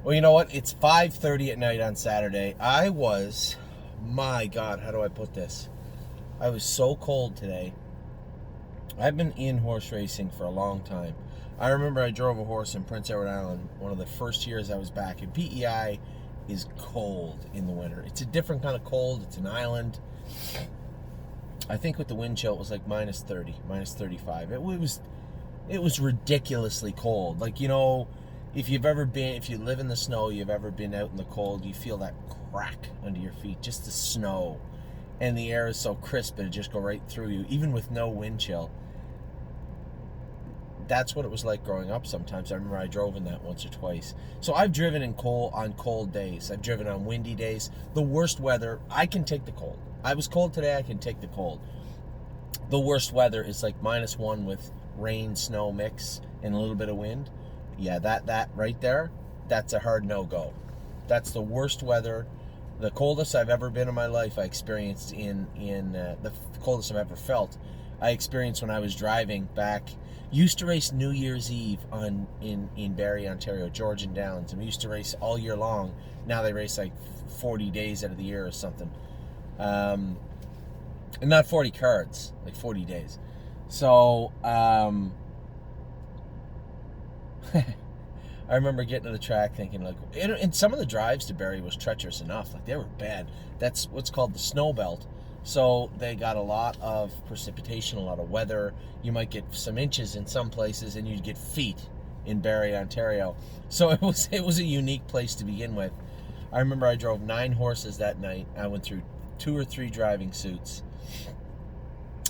Well, you know what? It's 5:30 at night on Saturday. My God, how do I put this? I was so cold today. I've been in horse racing for a long time. I remember I drove a horse in Prince Edward Island one of the first years I was back. And PEI is cold in the winter. It's a different kind of cold. It's an island. I think with the wind chill, it was like minus 30, minus 35. It was ridiculously cold. Like, if you live in the snow, you've ever been out in the cold, you feel that crack under your feet, just the snow. And the air is so crisp, it'll just go right through you, even with no wind chill. That's what it was like growing up sometimes. I remember I drove in that once or twice. So I've driven on cold days. I've driven on windy days. The worst weather, I can take the cold. I was cold today, I can take the cold. The worst weather is like -1 with rain, snow mix, and a little bit of wind. Yeah, that right there, that's a hard no-go. That's the worst weather. The coldest I've ever been in my life, I experienced the coldest I've ever felt. I experienced when I was driving back. Used to race New Year's Eve in Barrie, Ontario, Georgian Downs, and we used to race all year long. Now they race like 40 days out of the year or something, and not 40 cards, like 40 days. So I remember getting to the track thinking, like, and some of the drives to Barrie was treacherous enough. Like, they were bad. That's what's called the snow belt. So they got a lot of precipitation, a lot of weather. You might get some inches in some places, and you'd get feet in Barrie, Ontario. So it was a unique place to begin with. I remember I drove 9 horses that night. I went through 2 or 3 driving suits,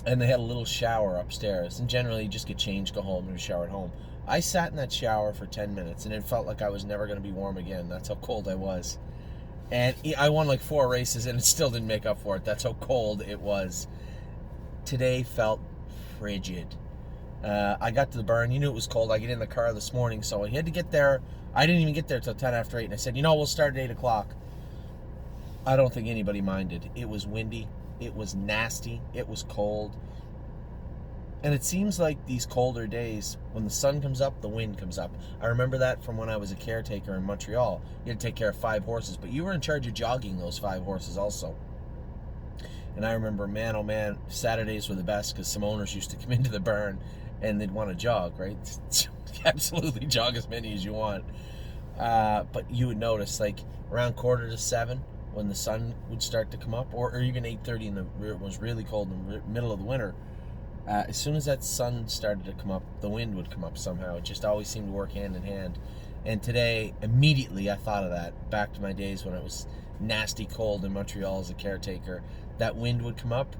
and they had a little shower upstairs. And generally, you just get changed, go home, and shower at home. I sat in that shower for 10 minutes, and it felt like I was never going to be warm again. That's how cold I was. And I won like 4 races, and it still didn't make up for it. That's how cold it was. Today felt frigid. I got to the burn. You knew it was cold. I get in the car this morning, so I had to get there. I didn't even get there till 10 after 8, and I said, we'll start at 8 o'clock. I don't think anybody minded. It was windy. It was nasty. It was cold. And it seems like these colder days, when the sun comes up, the wind comes up. I remember that from when I was a caretaker in Montreal. You had to take care of 5 horses, but you were in charge of jogging those 5 horses also. And I remember, man, oh man, Saturdays were the best because some owners used to come into the barn and they'd want to jog, right? Absolutely jog as many as you want. But you would notice, like, around 6:45 when the sun would start to come up, or even 8:30 it was really cold in the middle of the winter. As soon as that sun started to come up, the wind would come up somehow. It just always seemed to work hand in hand. And today, immediately, I thought of that. Back to my days when it was nasty cold in Montreal as a caretaker. That wind would come up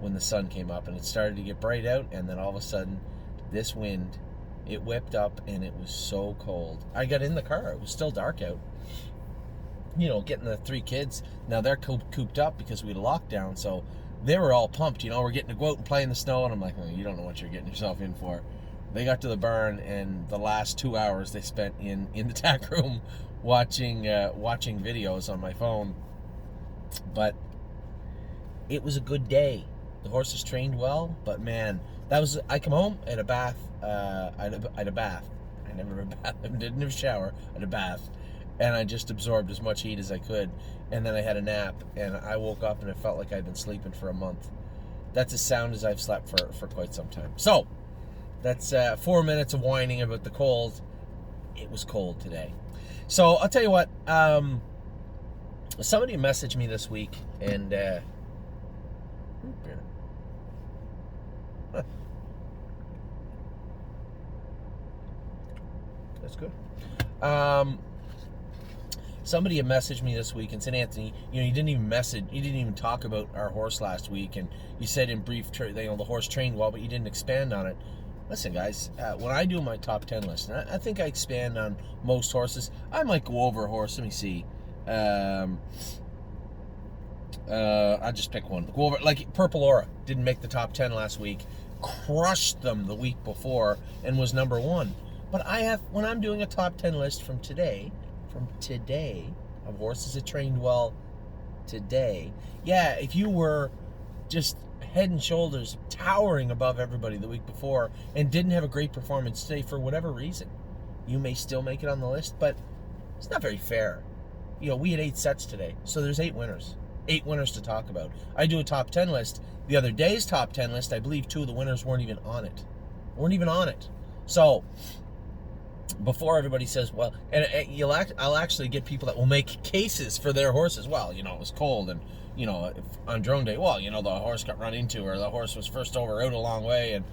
when the sun came up, and it started to get bright out, and then all of a sudden, this wind, it whipped up, and it was so cold. I got in the car. It was still dark out. Getting the 3 kids. Now, they're cooped up because we had a lockdown, so they were all pumped. We're getting to go out and play in the snow, and I'm like, you don't know what you're getting yourself in for. They got to the barn, and the last 2 hours they spent in the tack room watching videos on my phone. But it was a good day. The horses trained well, but man, I come home, I had a bath. I had a bath. I never had a bath. I didn't have a shower. I had a bath. And I just absorbed as much heat as I could. And then I had a nap, and I woke up, and it felt like I'd been sleeping for a month. That's as sound as I've slept for quite some time. So, that's 4 minutes of whining about the cold. It was cold today. So, I'll tell you what. Somebody messaged me this week, and root beer. Huh. That's good. Somebody had messaged me this week and said, Anthony, you didn't even talk about our horse last week, and you said in brief, the horse trained well, but you didn't expand on it. Listen, guys, when I do my top 10 list, and I think I expand on most horses, I might go over a horse. Let me see. I'll just pick one. Go over, like Purple Aura didn't make the top 10 last week, crushed them the week before, and was number 1. But when I'm doing a top 10 list from today, of horses that trained well today. Yeah, if you were just head and shoulders towering above everybody the week before and didn't have a great performance today for whatever reason, you may still make it on the list, but It's not very fair. We had 8 sets today, so there's 8 winners. 8 winners to talk about. I do a top 10 list. The other day's top 10 list, I believe 2 of the winners weren't even on it. So, before everybody says, well, and I'll actually get people that will make cases for their horses. Well, it was cold, and, on drone day, well, the horse got run into, or the horse was first over out a long way, and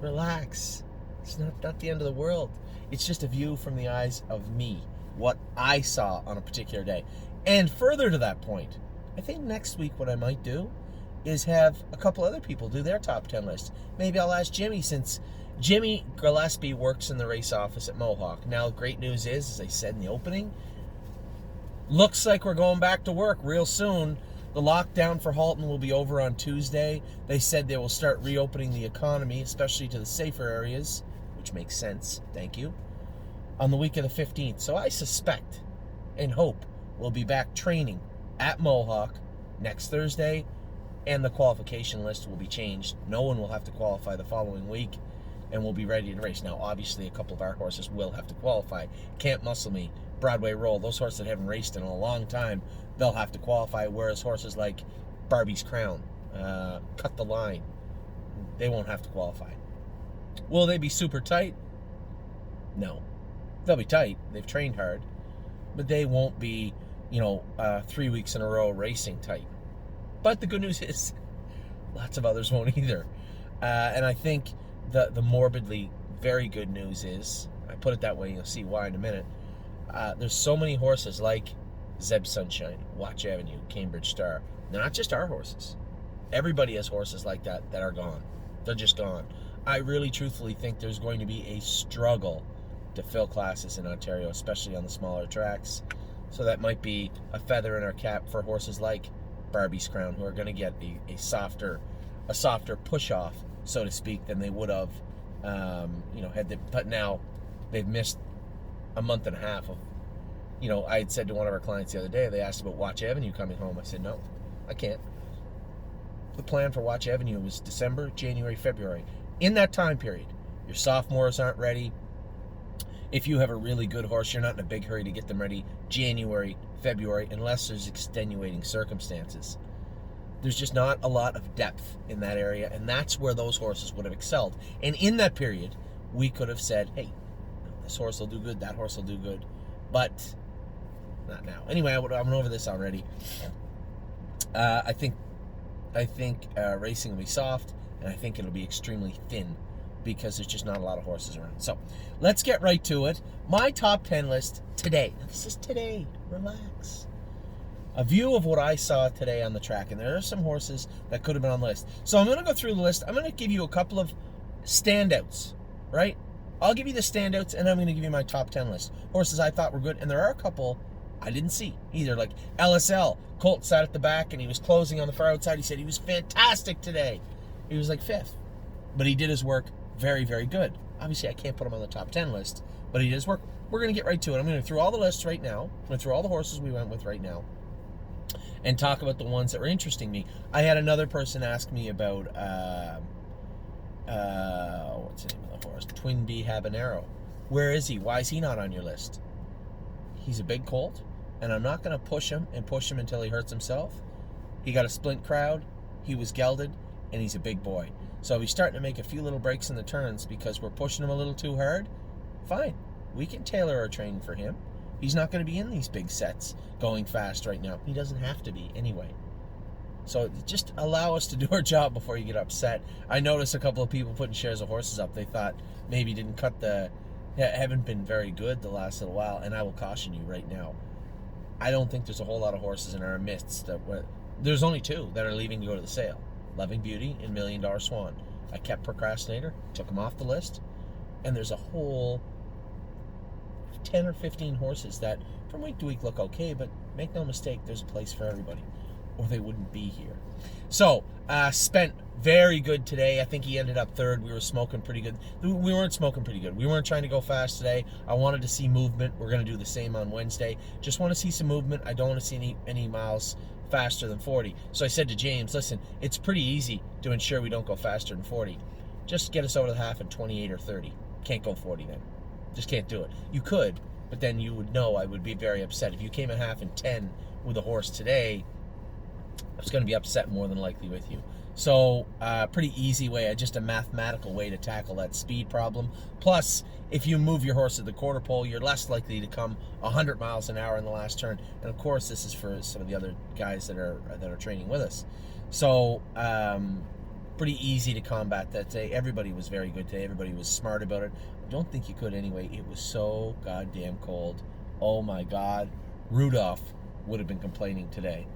relax. It's not the end of the world. It's just a view from the eyes of me, what I saw on a particular day. And further to that point, I think next week what I might do is have a couple other people do their top 10 list. Maybe I'll ask Jimmy, since Jimmy Gillespie works in the race office at Mohawk. Now, great news is, as I said in the opening, looks like we're going back to work real soon. The lockdown for Halton will be over on Tuesday. They said they will start reopening the economy, especially to the safer areas, which makes sense, thank you, on the week of the 15th. So I suspect and hope we'll be back training at Mohawk next Thursday, and the qualification list will be changed. No one will have to qualify the following week, and we'll be ready to race. Now, obviously, a couple of our horses will have to qualify. Can't Muscle Me, Broadway Roll, those horses that haven't raced in a long time, they'll have to qualify, whereas horses like Barbie's Crown, Cut the Line, they won't have to qualify. Will they be super tight? No. They'll be tight. They've trained hard. But they won't be, 3 weeks in a row racing tight. But the good news is, lots of others won't either. And I think the morbidly very good news is, I put it that way, you'll see why in a minute, there's so many horses like Zeb Sunshine, Watch Avenue, Cambridge Star. They're not just our horses. Everybody has horses like that are gone. They're just gone. I really truthfully think there's going to be a struggle to fill classes in Ontario, especially on the smaller tracks. So that might be a feather in our cap for horses like Barbie's Crown, who are going to get a softer push-off, so to speak, than they would have, but now they've missed a month and a half of, I had said to one of our clients the other day, they asked about Watch Avenue coming home. I said, no, I can't. The plan for Watch Avenue was December, January, February. In that time period, your sophomores aren't ready. If you have a really good horse, you're not in a big hurry to get them ready January, February, unless there's extenuating circumstances. There's just not a lot of depth in that area, and that's where those horses would have excelled. And in that period, we could have said, hey, this horse will do good, that horse will do good, but not now. Anyway, I'm over this already. I think racing will be soft, and I think it'll be extremely thin, because there's just not a lot of horses around. So let's get right to it. My top 10 list today. Now, this is today. Relax. A view of what I saw today on the track. And there are some horses that could have been on the list. So I'm going to go through the list. I'm going to give you a couple of standouts, right? I'll give you the standouts, and I'm going to give you my top 10 list. Horses I thought were good, and there are a couple I didn't see either. Like LSL. Colt sat at the back, and he was closing on the far outside. He said he was fantastic today. He was like 5th. But he did his work very, very good. Obviously, I can't put him on the top 10 list, but he does work. We're going to get right to it. I'm going to go through all the lists right now. I'm going to through all the horses we went with right now and talk about the ones that were interesting me. I had another person ask me about, what's the name of the horse? Twin Bee Habanero. Where is he? Why is he not on your list? He's a big colt, and I'm not going to push him until he hurts himself. He got a splint crowd. He was gelded, and he's a big boy. So he's starting to make a few little breaks in the turns because we're pushing him a little too hard. Fine. We can tailor our training for him. He's not going to be in these big sets going fast right now. He doesn't have to be anyway. So just allow us to do our job before you get upset. I noticed a couple of people putting shares of horses up. They thought maybe haven't been very good the last little while. And I will caution you right now. I don't think there's a whole lot of horses in our midst. There's only 2 that are leaving to go to the sale. Loving Beauty and $1 Million Swan. I kept Procrastinator, took him off the list, and there's a whole 10 or 15 horses that from week to week look okay, but make no mistake, there's a place for everybody, or they wouldn't be here. So, Spent very good today. I think he ended up 3rd. We were smoking pretty good. We weren't smoking pretty good. We weren't trying to go fast today. I wanted to see movement. We're going to do the same on Wednesday. Just want to see some movement. I don't want to see any miles faster than 40. So I said to James, listen, it's pretty easy to ensure we don't go faster than 40. Just get us over the half at 28 or 30. Can't go 40 then. Just can't do it. You could, but then you would know I would be very upset. If you came at half in 10 with a horse today, I was going to be upset more than likely with you. So, pretty easy way, just a mathematical way to tackle that speed problem. Plus, if you move your horse at the quarter pole, you're less likely to come 100 miles an hour in the last turn. And of course, this is for some of the other guys that are training with us. So, pretty easy to combat that today. Everybody was very good today. Everybody was smart about it. I don't think you could anyway. It was so goddamn cold. Oh my God. Rudolph would have been complaining today.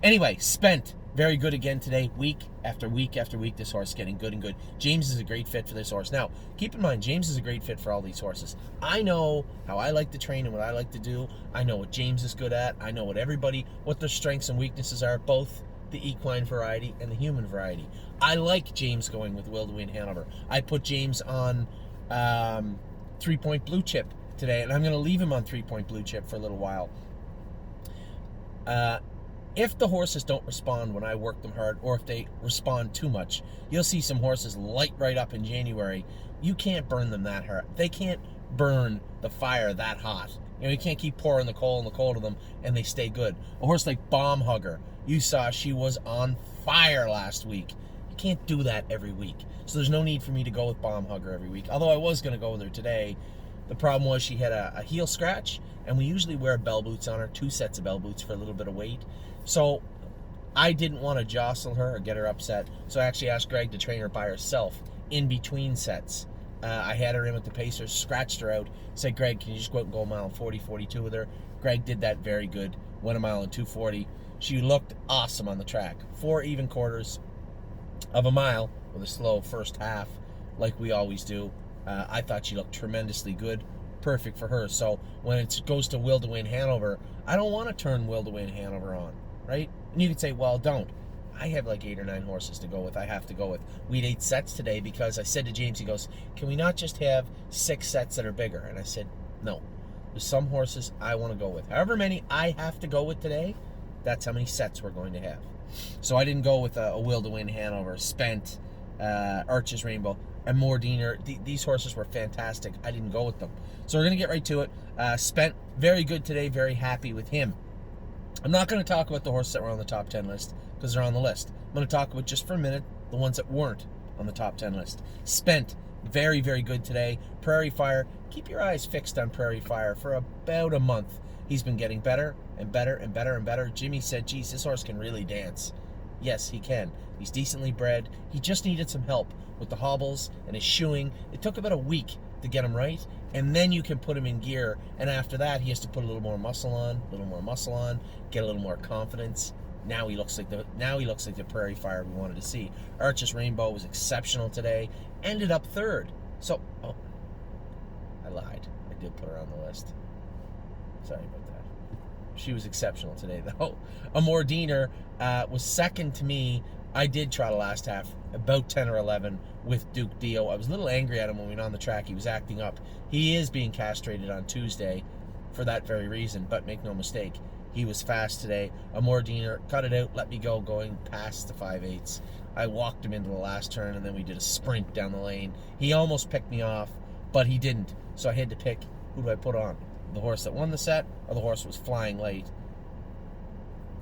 Anyway, Spent, very good again today. Week after week after week, this horse getting good and good. James is a great fit for this horse. Now, keep in mind, James is a great fit for all these horses. I know how I like to train and what I like to do. I know what James is good at. I know what their strengths and weaknesses are, both the equine variety and the human variety. I like James going with Will to Win Hanover. I put James on 3-point blue chip today, and I'm going to leave him on 3-point blue chip for a little while. If the horses don't respond when I work them hard, or if they respond too much, you'll see some horses light right up in January. You can't burn them that hard. They can't burn the fire that hot. You know, you can't keep pouring the coal to them and they stay good. A horse like Bomb Hugger, you saw she was on fire last week. You can't do that every week. So there's no need for me to go with Bomb Hugger every week. Although I was going to go with her today. The problem was she had a heel scratch, and we usually wear bell boots on her, 2 sets of bell boots for a little bit of weight. So I didn't want to jostle her or get her upset, so I actually asked Greg to train her by herself in between sets. I had her in with the pacers, scratched her out, said, Greg, can you just go out and go a mile 40, 42 with her? Greg did that very good, went a mile and 2:40. She looked awesome on the track. 4 even quarters of a mile with a slow first half, like we always do. I thought she looked tremendously good, perfect for her. So when it goes to Will to Win Hanover, I don't want to turn Will to Win Hanover on, right? And you could say, well, don't. I have like 8 or 9 horses to go with. I have to go with. We had 8 sets today because I said to James, he goes, can we not just have 6 sets that are bigger? And I said, no. There's some horses I want to go with. However many I have to go with today, that's how many sets we're going to have. So I didn't go with a Will to Win Hanover, Spent, Arches Rainbow, and More Diener. These horses were fantastic. I didn't go with them. So we're going to get right to it. Spent, very good today. Very happy with him. I'm not going to talk about the horses that were on the top 10 list because they're on the list. I'm going to talk about, just for a minute, the ones that weren't on the top 10 list. Spent, very, very good today. Prairie Fire, keep your eyes fixed on Prairie Fire for about a month. He's been getting better and better and better and better. Jimmy said, geez, this horse can really dance. Yes, he can. He's decently bred. He just needed some help with the hobbles and his shoeing. It took about a week to get him right, and then you can put him in gear, and after that he has to put a little more muscle on, get a little more confidence. Now he looks like the Prairie Fire we wanted to see. Arches Rainbow was exceptional today, ended up 3rd. So, oh, I lied. I did put her on the list. Sorry about that. She was exceptional today, though. Amor Diener was 2nd to me. I did try the last half, about 10 or 11 with Duke Dio. I was a little angry at him when we went on the track. He was acting up. He is being castrated on Tuesday for that very reason, but make no mistake, he was fast today. Amor Diener cut it out, let me go, going past the 5/8. I walked him into the last turn, and then we did a sprint down the lane. He almost picked me off, but he didn't. So I had to pick, who do I put on? The horse that won the set, or the horse that was flying late?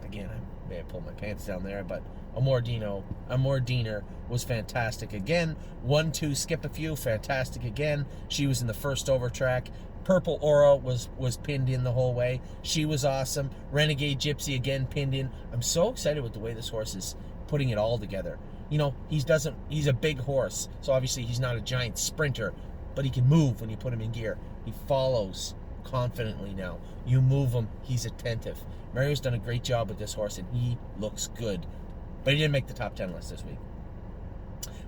Again, I may have pulled my pants down there, but Amor Diener was fantastic again. 1-2, skip a few, fantastic again. She was in the first over track. Purple Aura was pinned in the whole way. She was awesome. Renegade Gypsy again pinned in. I'm so excited with the way this horse is putting it all together. You know, he's a big horse, so obviously he's not a giant sprinter, but he can move when you put him in gear. He follows confidently now. You move him, he's attentive. Mario's done a great job with this horse, and he looks good. But he didn't make the top 10 list this week.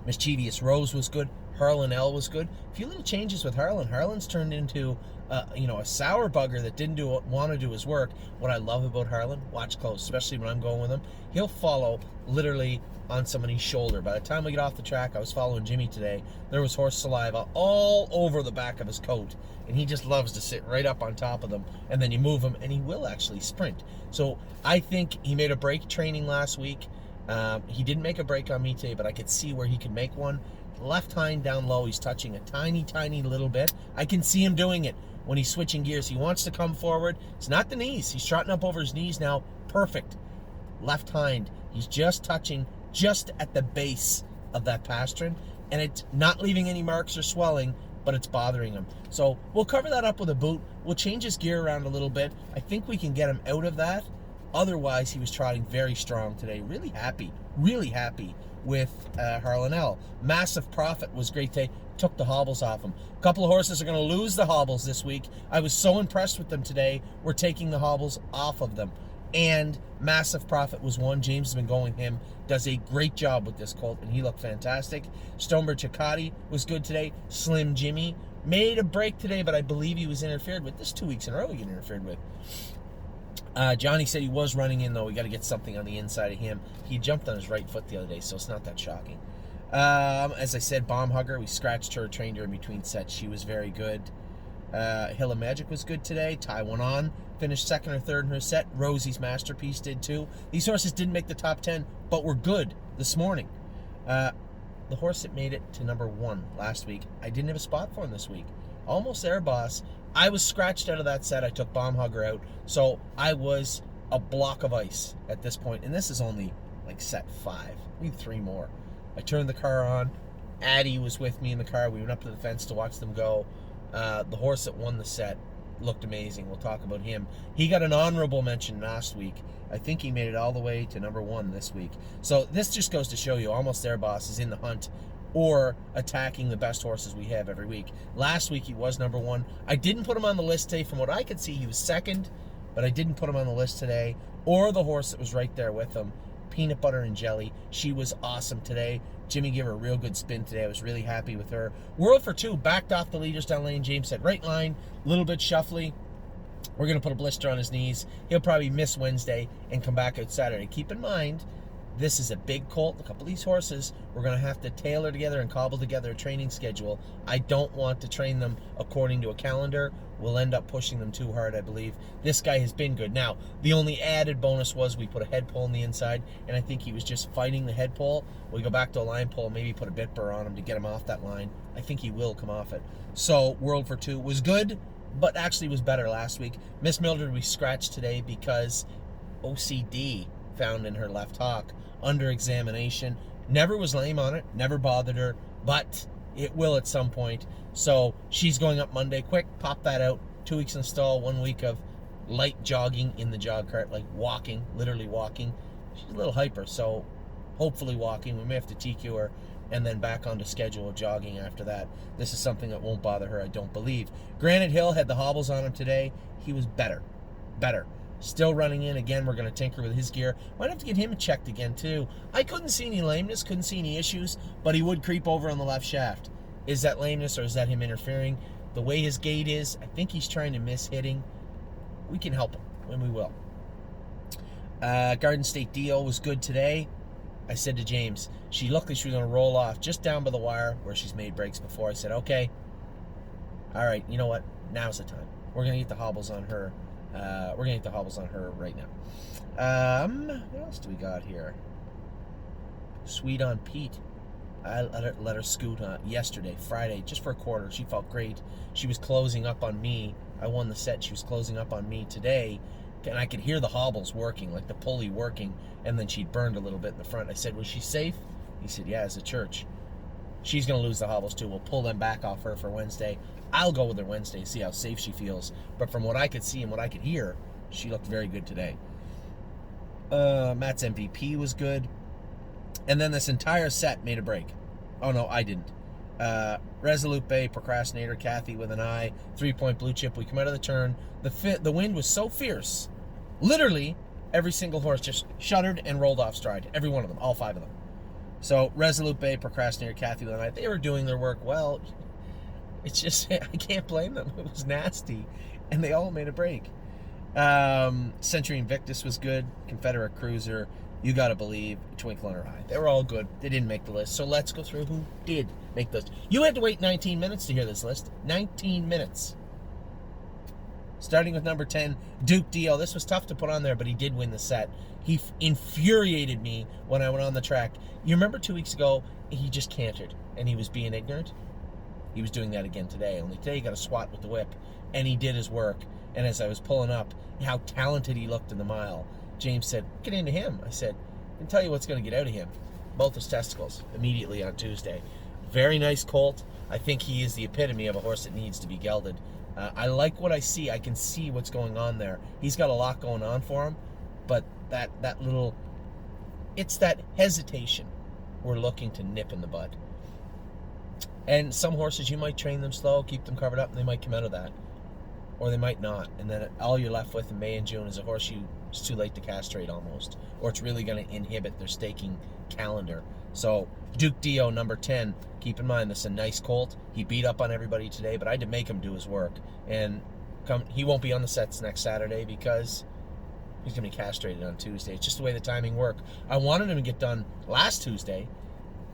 Mischievous Rose was good. Harlan L was good. A few little changes with Harlan. Harlan's turned into a sour bugger that didn't want to do his work. What I love about Harlan, watch close, especially when I'm going with him, he'll follow literally on somebody's shoulder. By the time we get off the track, I was following Jimmy today, there was horse saliva all over the back of his coat, and he just loves to sit right up on top of them, and then you move him, and he will actually sprint. So I think he made a break training last week. He didn't make a break on me today, but I could see where he could make one. Left hind down low, he's touching a tiny little bit. I can see him doing it. when he's switching gears. He wants to come forward. It's not the knees. He's trotting up over his knees now. Perfect. Left hind. He's just touching just at the base of that pastern, and it's not leaving any marks or swelling, but it's bothering him. So we'll cover that up with a boot. We'll change his gear around a little bit. I think we can get him out of that. Otherwise, he was trotting very strong today. Really happy with Harlan-Elle. Massive Profit was great today. Took the hobbles off him. A couple of horses are going to lose the hobbles this week. I was so impressed with them today. We're taking the hobbles off of them. And Massive Profit was one. James has been going with him. Does a great job with this colt, and he looked fantastic. Stonebridge Chakati was good today. Slim Jimmy made a break today, but I believe he was interfered with. This 2 weeks in a row he got interfered with. Johnny said he was running in, though. We got to get something on the inside of him. He jumped on his right foot the other day, so it's not that shocking. As I said, Bomb Hugger, we scratched her, trained her in between sets. She was very good. Hill of Magic was good today. Taiwan On finished second or third in her set. Rosie's Masterpiece did too. These horses didn't make the top 10, but were good this morning. The horse that made it to number 1 last week, I didn't have a spot for him this week. Almost there, boss. I was scratched out of that set. I took Bomb Hugger out, so I was a block of ice at this point, and this is only like set 5. We need 3 more. I turned the car on. Addie was with me in the car. We went up to the fence to watch them go. The horse that won the set looked amazing. We'll talk about him. He got an honorable mention last week. I think he made it all the way to number 1 this week. So this just goes to show you, Almost There, boss, is in the hunt or attacking the best horses we have every week. Last week he was number 1. I didn't put him on the list today. From what I could see, he was second, but I didn't put him on the list today. Or the horse that was right there with him, Peanut Butter and Jelly. She was awesome today. Jimmy gave her a real good spin today. I was really happy with her. World for 2 backed off the leaders down lane. James said right line, a little bit shuffly. We're going to put a blister on his knees. He'll probably miss Wednesday and come back out Saturday. Keep in mind, this is a big colt. A couple of these horses, we're going to have to tailor together and cobble together a training schedule. I don't want to train them according to a calendar. We'll end up pushing them too hard, I believe. This guy has been good. Now, the only added bonus was we put a head pull on the inside, and I think he was just fighting the head pull. We go back to a line pull, maybe put a bit burr on him to get him off that line. I think he will come off it. So, World for 2 was good, but actually was better last week. Miss Mildred we scratched today because OCD found in her left hock under examination. Never was lame on it, never bothered her, but it will at some point. So she's going up Monday. Quick, pop that out. 2 weeks in the stall, 1 week of light jogging in the jog cart, like walking, literally walking. She's a little hyper, so hopefully walking. We may have to TQ her and then back onto schedule of jogging after that. This is something that won't bother her, I don't believe. Granite Hill had the hobbles on him today. He was better. Still running in. Again, we're going to tinker with his gear. Might have to get him checked again, too. I couldn't see any lameness, couldn't see any issues, but he would creep over on the left shaft. Is that lameness or is that him interfering? The way his gait is, I think he's trying to miss hitting. We can help him, and we will. Garden State Dio was good today. I said to James, she looked like she was going to roll off just down by the wire where she's made breaks before. I said, okay, all right, you know what? Now's the time. We're going to get the hobbles on her. We're going to get the hobbles on her right now. What else do we got here? Sweet on Pete. I let her scoot yesterday, Friday, just for a quarter. She felt great. She was closing up on me. I won the set. She was closing up on me today, and I could hear the hobbles working, like the pulley working, and then she'd burned a little bit in the front. I said, was she safe? He said, yeah, as a church. She's going to lose the hobbles, too. We'll pull them back off her for Wednesday. I'll go with her Wednesday and see how safe she feels. But from what I could see and what I could hear, she looked very good today. Matt's MVP was good. And then this entire set made a break. Oh, no, I didn't. Resolute Bay, Procrastinator, Kathy with an eye, 3-point blue chip. We come out of the turn. The wind was so fierce. Literally, every single horse just shuddered and rolled off stride. Every one of them, all 5 of them. So, Resolute Bay, Procrastinator, Kathy with an eye. They were doing their work well. It's just, I can't blame them. It was nasty. And they all made a break. Century Invictus was good. Confederate Cruiser, You Gotta Believe, Twinkle in Her Eye. They were all good. They didn't make the list. So let's go through who did make the list. You had to wait 19 minutes to hear this list. 19 minutes. Starting with number 10, Duke Dio. This was tough to put on there, but he did win the set. He infuriated me when I went on the track. You remember 2 weeks ago, he just cantered, and he was being ignorant? He was doing that again today. Only today he got a swat with the whip. and he did his work. And as I was pulling up, how talented he looked in the mile. James said, "Get into him." I said, "I can tell you what's going to get out of him. Both his testicles immediately on Tuesday." Very nice colt. I think he is the epitome of a horse that needs to be gelded. I like what I see. I can see what's going on there. He's got a lot going on for him, but that little, it's that hesitation we're looking to nip in the bud. And some horses, you might train them slow, keep them covered up, and they might come out of that. Or they might not. And then all you're left with in May and June is a horse it's too late to castrate almost. Or it's really going to inhibit their staking calendar. So Duke Dio, number 10, keep in mind this is a nice colt. He beat up on everybody today, but I had to make him do his work. And he won't be on the sets next Saturday because he's going to be castrated on Tuesday. It's just the way the timing worked. I wanted him to get done last Tuesday.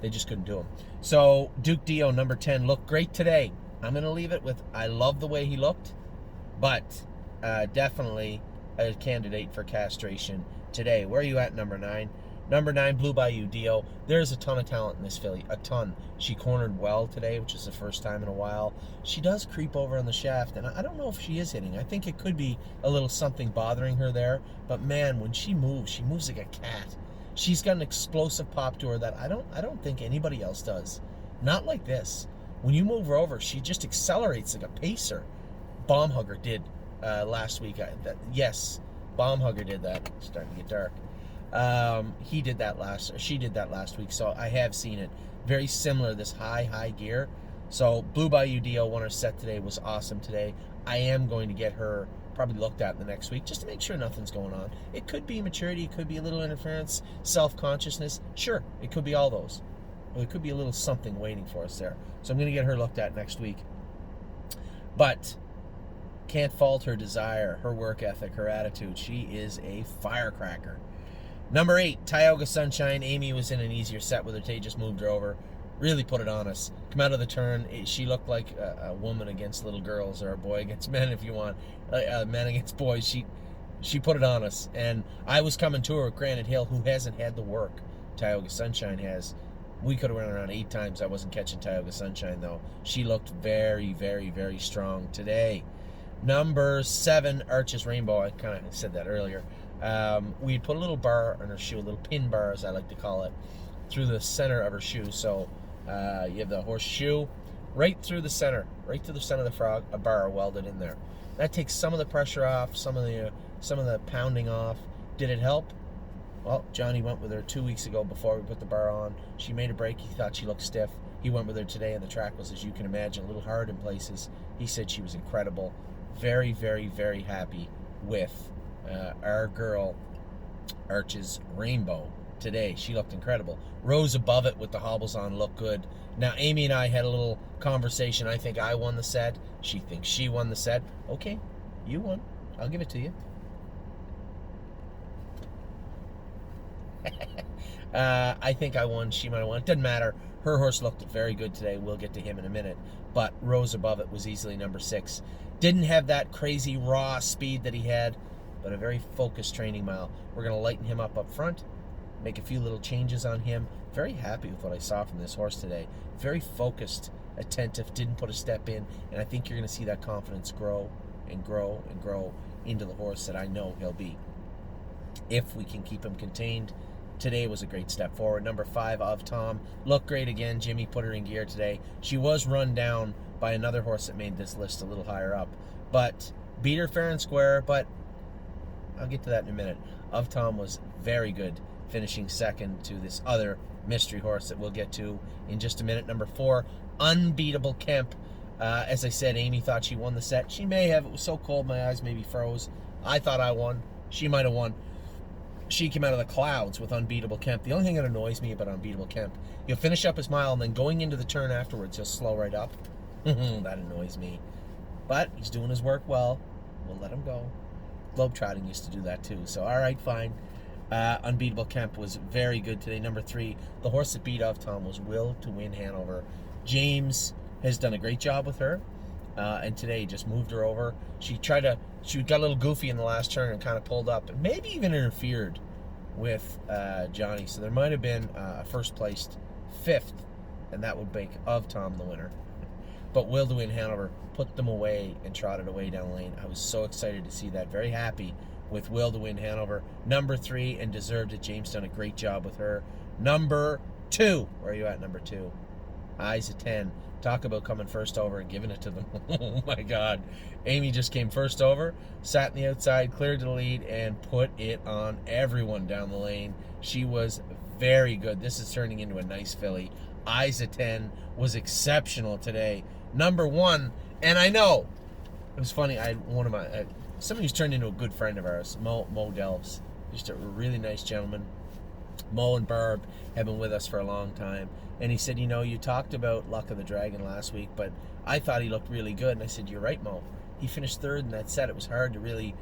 They just couldn't do him. So Duke Dio, number 10, looked great today. I'm going to leave it with, I love the way he looked, but definitely a candidate for castration today. Where are you at, number 9? Number 9, Blue Bayou Dio. There's a ton of talent in this filly, a ton. She cornered well today, which is the first time in a while. She does creep over on the shaft, and I don't know if she is hitting. I think it could be a little something bothering her there, but man, when she moves like a cat. She's got an explosive pop to her that I don't think anybody else does. Not like this. When you move her over, she just accelerates like a pacer. Baumhugger did last week. Yes, Baumhugger did that. It's starting to get dark. She did that last week, so I have seen it. Very similar, this high gear. So Blue Bayou Dio won her set today, was awesome today. I am going to get her probably looked at in the next week just to make sure nothing's going on. It could be maturity, it could be a little interference, self-consciousness. Sure, it could be all those. Or it could be a little something waiting for us there. So I'm going to get her looked at next week. But can't fault her desire, her work ethic, her attitude. She is a firecracker. Number 8, Tioga Sunshine. Amy was in an easier set with her. Tay just moved her over. Really put it on us. Come out of the turn. She looked like a woman against little girls, or a boy against men, if you want. Men against boys. She put it on us. And I was coming to her with Granite Hill, who hasn't had the work Tioga Sunshine has. We could have run around 8 times. I wasn't catching Tioga Sunshine, though. She looked very, very, very strong today. Number 7, Arches Rainbow. I kind of said that earlier. We put a little bar on her shoe, a little pin bar, as I like to call it, through the center of her shoe. So you have the horseshoe right through the center of the frog, a bar welded in there. That takes some of the pressure off, some of the pounding off. Did it help? Well, Johnny went with her 2 weeks ago before we put the bar on. She made a break. He thought she looked stiff. He went with her today, and the track was, as you can imagine, a little hard in places. He said she was incredible. Very, very, very happy with our girl, Arches Rainbow, today. She looked incredible. Rose above it with the hobbles on, looked good. Now, Amy and I had a little conversation. I think I won the set. She thinks she won the set. Okay, you won. I'll give it to you. I think I won. She might have won. It doesn't matter. Her horse looked very good today. We'll get to him in a minute. But Rose above it was easily number 6. Didn't have that crazy raw speed that he had, but a very focused training mile. We're going to lighten him up front, make a few little changes on him. Very happy with what I saw from this horse today. Very focused, attentive, didn't put a step in, and I think you're going to see that confidence grow and grow and grow into the horse that I know he'll be. If we can keep him contained, today was a great step forward. Number 5, Of Tom, looked great again. Jimmy put her in gear today. She was run down by another horse that made this list a little higher up, but beat her fair and square. But I'll get to that in a minute. Of Tom was very good, finishing second to this other mystery horse that we'll get to in just a minute. Number 4, Unbeatable Kemp. As I said, Amy thought she won the set. She may have. It was so cold, my eyes maybe froze. I thought I won. She might have won. She came out of the clouds with Unbeatable Kemp. The only thing that annoys me about Unbeatable Kemp, he'll finish up his mile, and then going into the turn afterwards, he'll slow right up. That annoys me. But he's doing his work well. We'll let him go. Globetrotting used to do that too. So, all right, fine. Unbeatable Kemp was very good today. Number 3, the horse that beat Of Tom was Will to Win Hanover. James has done a great job with her. And today just moved her over. She got a little goofy in the last turn and kind of pulled up and maybe even interfered with Johnny. So there might have been a first placed 5th, and that would make Of Tom the winner. But Will to Win Hanover put them away and trotted away down the lane. I was so excited to see that. Very happy with Will to Win Hanover. Number 3, and deserved it. James done a great job with her. Number 2. Where are you at, number 2? Eyes at 10. Talk about coming first over and giving it to them. Oh my God. Amy just came first over, sat in the outside, cleared the lead, and put it on everyone down the lane. She was very good. This is turning into a nice filly. Eyes at 10 was exceptional today. Number 1, and I know, it was funny, I had one of my, somebody who's turned into a good friend of ours, Mo Delves. Just a really nice gentleman. Mo and Barb have been with us for a long time. And he said, you talked about Luck of the Dragon last week, but I thought he looked really good. And I said, you're right, Mo. He finished 3rd in that set. It was hard to really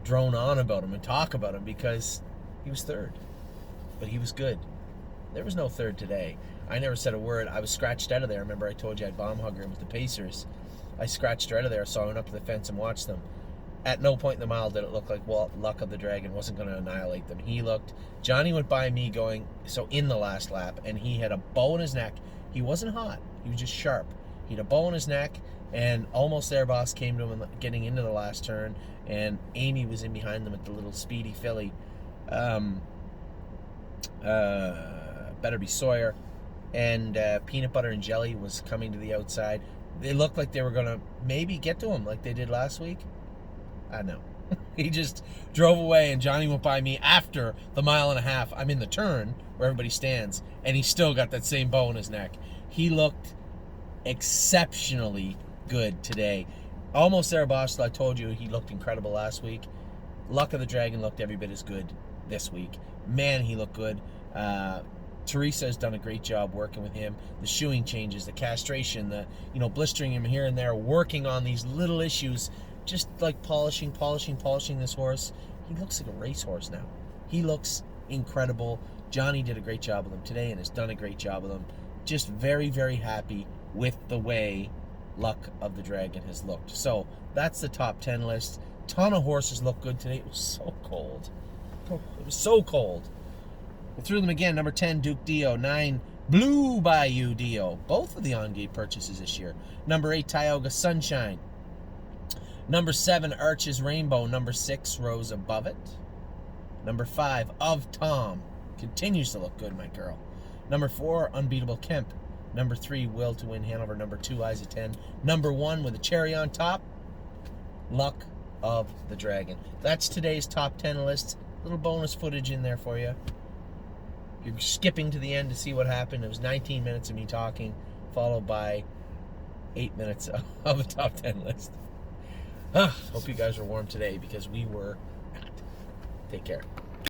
drone on about him and talk about him because he was 3rd. But he was good. There was no 3rd today. I never said a word. I was scratched out of there. Remember I told you I had bomb hugger with the Pacers. I scratched her out of there, so I went up to the fence and watched them. At no point in the mile did it look like Luck of the Dragon wasn't going to annihilate them. Johnny went by me in the last lap, and he had a bow in his neck. He wasn't hot. He was just sharp. He had a bow in his neck, and Almost There Boss came to him getting into the last turn, and Amy was in behind them at the little speedy filly. Better Be Sawyer. And Peanut Butter and Jelly was coming to the outside. They looked like they were going to maybe get to him like they did last week. I know. He just drove away, and Johnny went by me after the 1.5 miles. I'm in the turn where everybody stands, and he still got that same bow in his neck. He looked exceptionally good today. Almost There, Boss. I told you he looked incredible last week. Luck of the Dragon looked every bit as good this week. Man, he looked good. Teresa has done a great job working with him. The shoeing changes, the castration, the blistering him here and there, working on these little issues. Just like polishing this horse. He looks like a racehorse now. He looks incredible. Johnny did a great job with him today and has done a great job with him. Just very, very happy with the way Luck of the Dragon has looked. So that's the top 10 list. Ton of horses look good today. It was so cold. It was so cold. We threw them again. Number 10, Duke Dio. 9, Blue Bayou Dio. Both of the on-gate purchases this year. Number 8, Tioga Sunshine. Number 7, Arches Rainbow. Number 6, Rose Above It. Number 5, Of Tom. Continues to look good, my girl. Number 4, Unbeatable Kemp. Number 3, Will to Win Hanover. Number 2, Eyes at 10. Number 1, with a cherry on top, Luck of the Dragon. That's today's top 10 list. Little bonus footage in there for you. You're skipping to the end to see what happened. It was 19 minutes of me talking, followed by 8 minutes of a top 10 list. Hope you guys are warm today because we were not. Take care.